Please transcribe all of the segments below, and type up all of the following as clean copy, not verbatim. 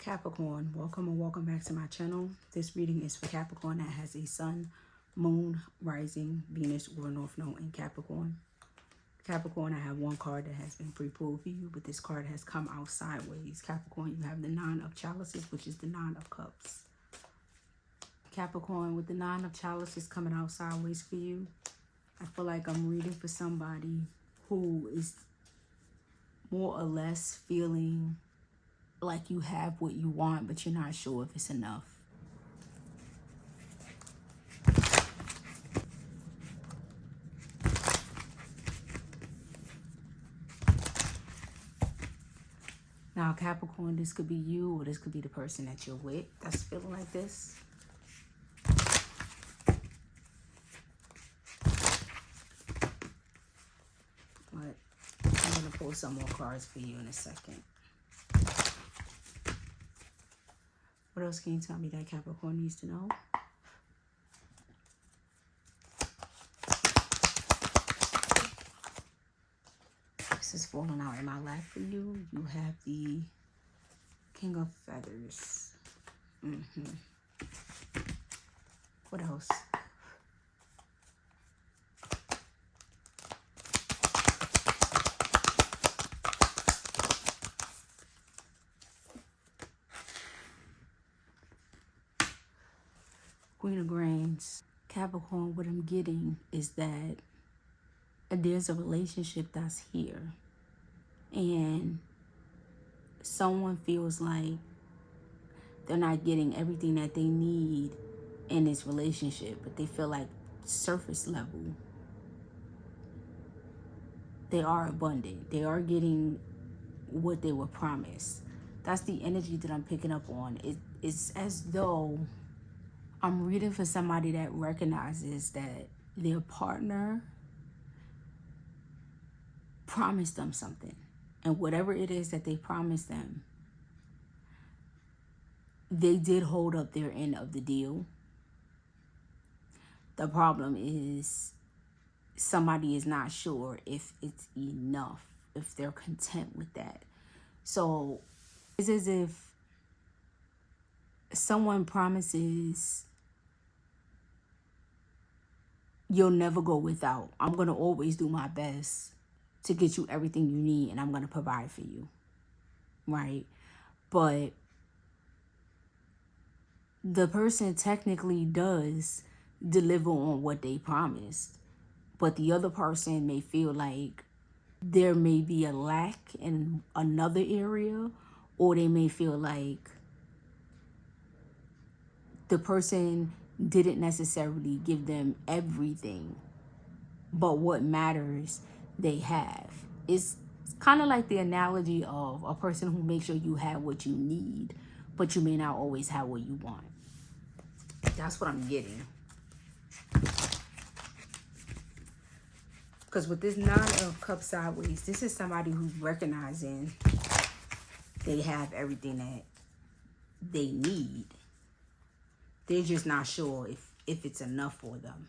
Capricorn, welcome or welcome back to my channel. This reading is for Capricorn that has a sun, moon, rising, Venus, or North Node in Capricorn. Capricorn, I have one card that has been pre-pulled for you, but this card has come out sideways. Capricorn, you have the Nine of Chalices, which is the Nine of Cups. Capricorn, with the Nine of Chalices coming out sideways for you, I feel like I'm reading for somebody who is more or less feeling like you have what you want, but you're not sure if it's enough. Now, Capricorn, this could be you or this could be the person that you're with that's feeling like this. But I'm going to pull some more cards for you in a second. What else can you tell me that Capricorn needs to know? This is falling out in my lap for you. You have the King of Feathers. What else? Queen of Grains. Capricorn, what I'm getting is that there's a relationship that's here. And someone feels like they're not getting everything that they need in this relationship, but they feel like surface level, they are abundant. They are getting what they were promised. That's the energy that I'm picking up on. It's as though I'm reading for somebody that recognizes that their partner promised them something. And whatever it is that they promised them, they did hold up their end of the deal. The problem is somebody is not sure if it's enough, if they're content with that. So it's as if someone promises, you'll never go without. I'm going to always do my best to get you everything you need, and I'm going to provide for you, right? But the person technically does deliver on what they promised, but the other person may feel like there may be a lack in another area, or they may feel like the person didn't necessarily give them everything, but what matters they have. It's kind of like the analogy of a person who makes sure you have what you need, but you may not always have what you want. That's what I'm getting. Because with this Nine of Cups sideways, this is somebody who's recognizing they have everything that they need. They're just not sure if it's enough for them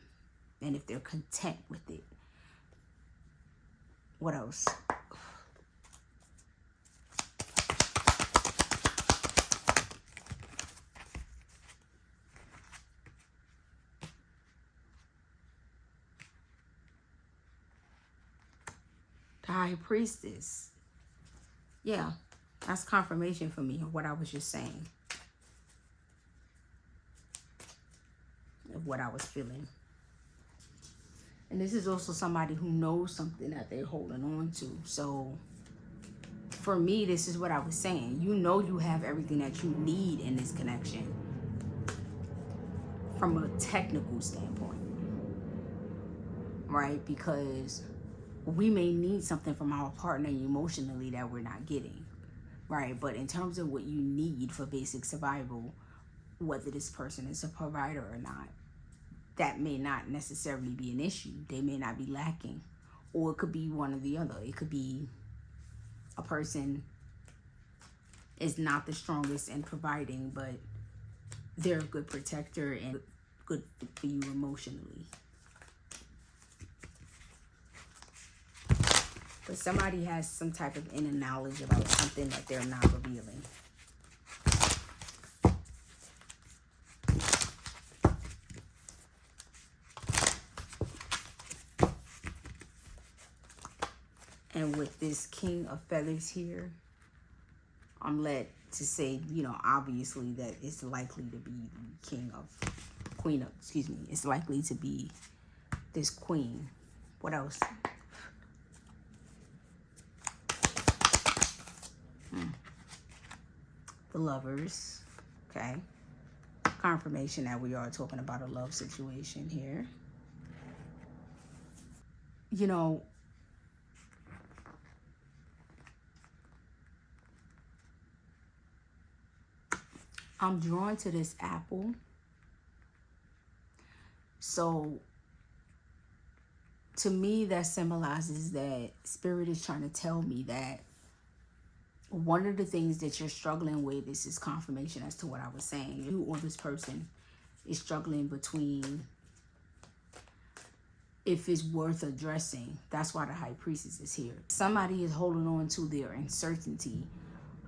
and if they're content with it. What else? The High Priestess. Yeah, that's confirmation for me of what I was just saying. Of what I was feeling. And this is also somebody who knows something that they're holding on to. So for me, this is what I was saying. You know you have everything that you need in this connection from a technical standpoint, right? Because we may need something from our partner emotionally that we're not getting, right? But in terms of what you need for basic survival, whether this person is a provider or not, that may not necessarily be an issue. They may not be lacking. Or it could be one or the other. It could be a person is not the strongest in providing, but they're a good protector and good for you emotionally. But somebody has some type of inner knowledge about something that they're not revealing. And with this King of Feathers here, I'm led to say, you know, obviously that it's likely to be the it's likely to be this queen. What else? The Lovers. Okay. Confirmation that we are talking about a love situation here. You know, I'm drawn to this apple. So to me, that symbolizes that Spirit is trying to tell me that one of the things that you're struggling with is this confirmation as to what I was saying. You or this person is struggling between if it's worth addressing. That's why the High Priestess is here. Somebody is holding on to their uncertainty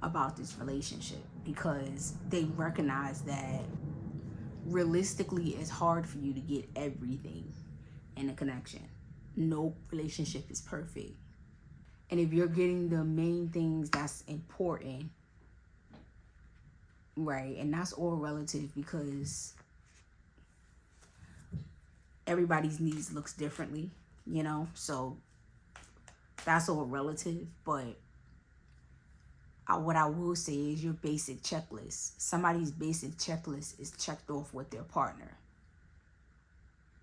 about this relationship because they recognize that realistically it's hard for you to get everything in a connection. No relationship is perfect. And if you're getting the main things that's important, right, and that's all relative because everybody's needs looks differently, you know, so that's all relative. But what I will say is your basic checklist. Somebody's basic checklist is checked off with their partner.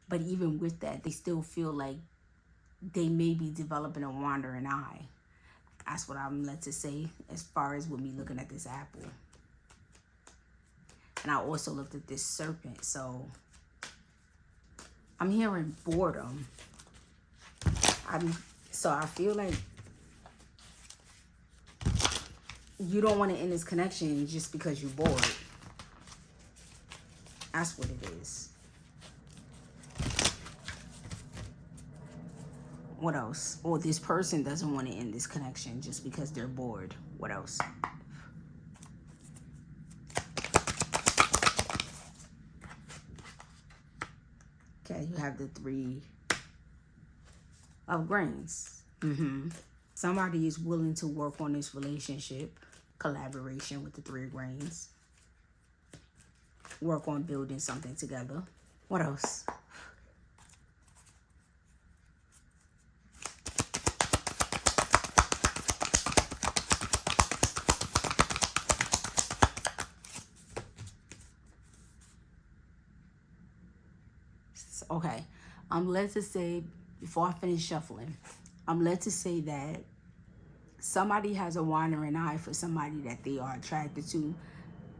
But even with that, they still feel like they may be developing a wandering eye. That's what I'm led to say as far as with me looking at this apple. And I also looked at this serpent. So I'm hearing boredom. So I feel like you don't want to end this connection just because you're bored. That's what it is. What else? Or this person doesn't want to end this connection just because they're bored. What else? Okay, you have the Three of Grains. Somebody is willing to work on this relationship. Collaboration with the Three of Grains. Work on building something together. What else? Okay, I'm led to say, before I finish shuffling, I'm led to say that somebody has a wandering eye for somebody that they are attracted to.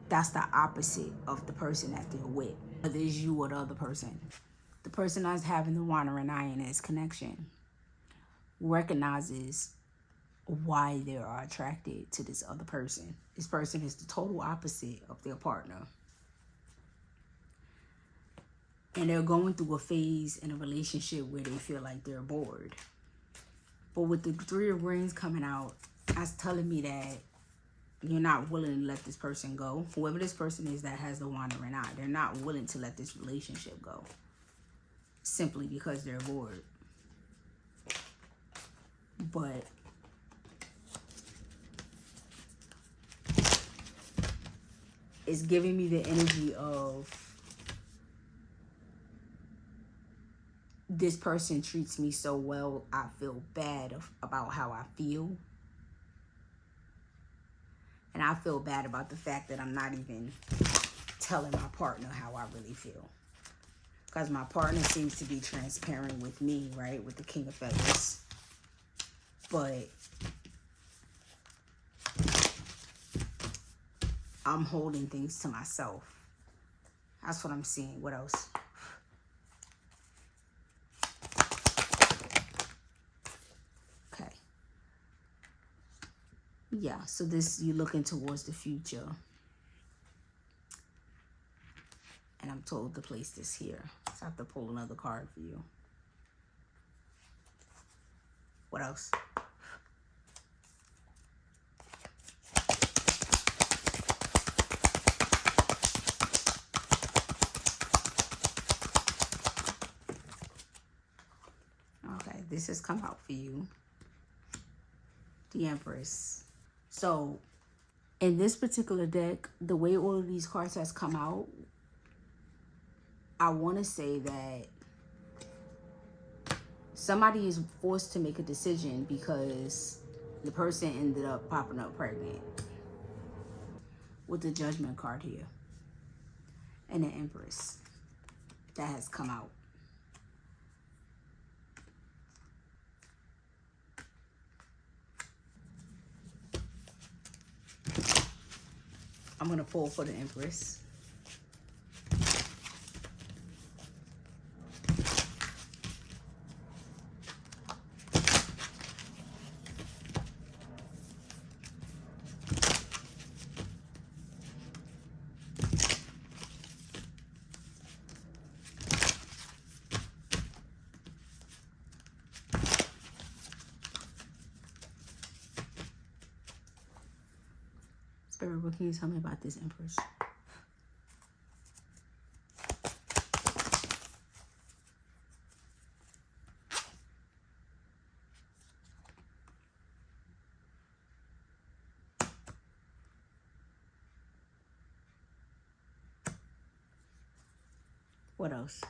That's the opposite of the person that they're with. Whether it's you or the other person. The person that's having the wandering eye in this connection recognizes why they are attracted to this other person. This person is the total opposite of their partner. And they're going through a phase in a relationship where they feel like they're bored. But with the Three of Rings coming out, that's telling me that you're not willing to let this person go. Whoever this person is that has the wandering eye, they're not willing to let this relationship go. Simply because they're bored. But it's giving me the energy of this person treats me so well, I feel bad about how I feel. And I feel bad about the fact that I'm not even telling my partner how I really feel. Because my partner seems to be transparent with me, right? With the King of Feathers. But I'm holding things to myself. That's what I'm seeing. What else? Yeah, so this, you're looking towards the future. And I'm told to place this here. So I have to pull another card for you. What else? Okay, this has come out for you. The Empress. So in this particular deck, the way all of these cards has come out, I want to say that somebody is forced to make a decision because the person ended up popping up pregnant. With the Judgment card here. And the Empress that has come out. I'm going to pull for the Empress. Spirit, what can you tell me about this Empress? What else?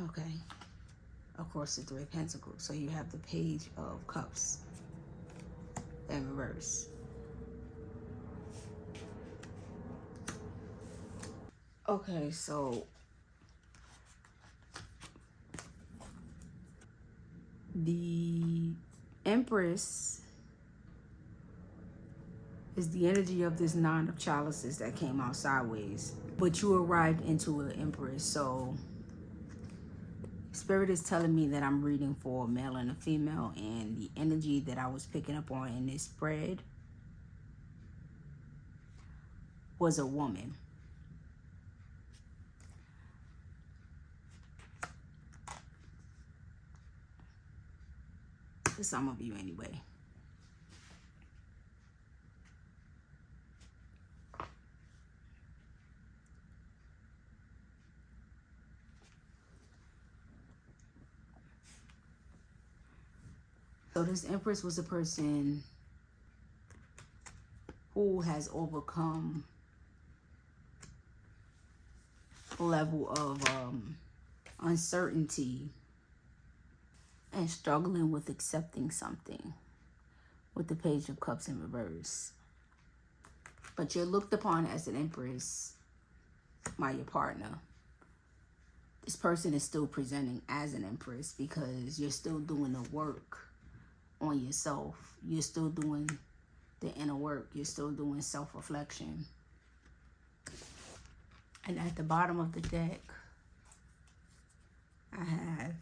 Okay. Of course, the Three of Pentacles. So you have the Page of Cups in reverse. Okay, so the Empress is the energy of this Nine of Chalices that came out sideways. But you arrived into an Empress, so Spirit is telling me that I'm reading for a male and a female, and the energy that I was picking up on in this spread was a woman. For some of you anyway. So this Empress was a person who has overcome a level of uncertainty and struggling with accepting something with the Page of Cups in reverse. But you're looked upon as an Empress by your partner. This person is still presenting as an Empress because you're still doing the work on yourself. You're still doing the inner work. You're still doing self-reflection. And at the bottom of the deck, I have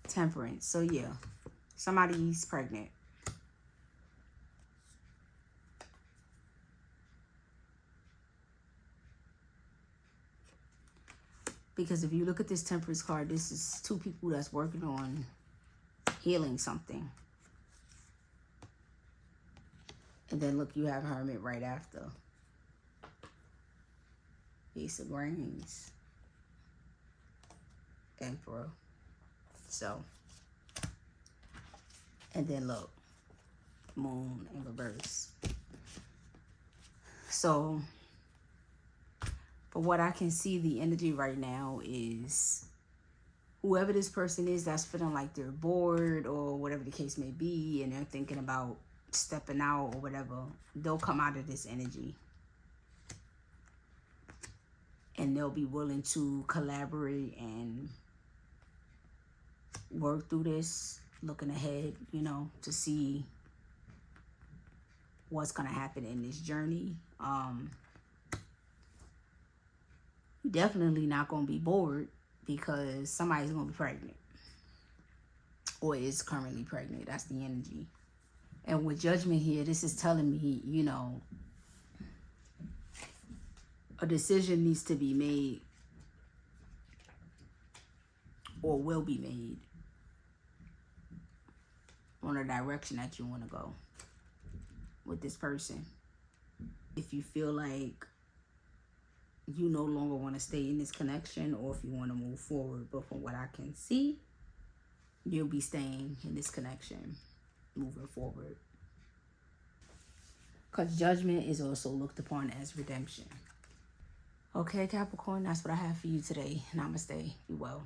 Temperance. So yeah, somebody's pregnant. Because if you look at this Temperance card, this is two people that's working on healing something. And then look, you have Hermit right after. Ace of Reigns. Emperor. So. And then look. Moon in reverse. So. But what I can see, the energy right now is whoever this person is that's feeling like they're bored or whatever the case may be, and they're thinking about stepping out or whatever, they'll come out of this energy. And they'll be willing to collaborate and work through this, looking ahead, you know, to see what's going to happen in this journey. Definitely not going to be bored because somebody's going to be pregnant or is currently pregnant. That's the energy. And with Judgment here, this is telling me, you know, a decision needs to be made or will be made on a direction that you want to go with this person. if you feel like you no longer want to stay in this connection, or if you want to move forward. But from what I can see, you'll be staying in this connection moving forward, because judgment is also looked upon as redemption. Okay, Capricorn, that's what I have for you today. Namaste. Be well.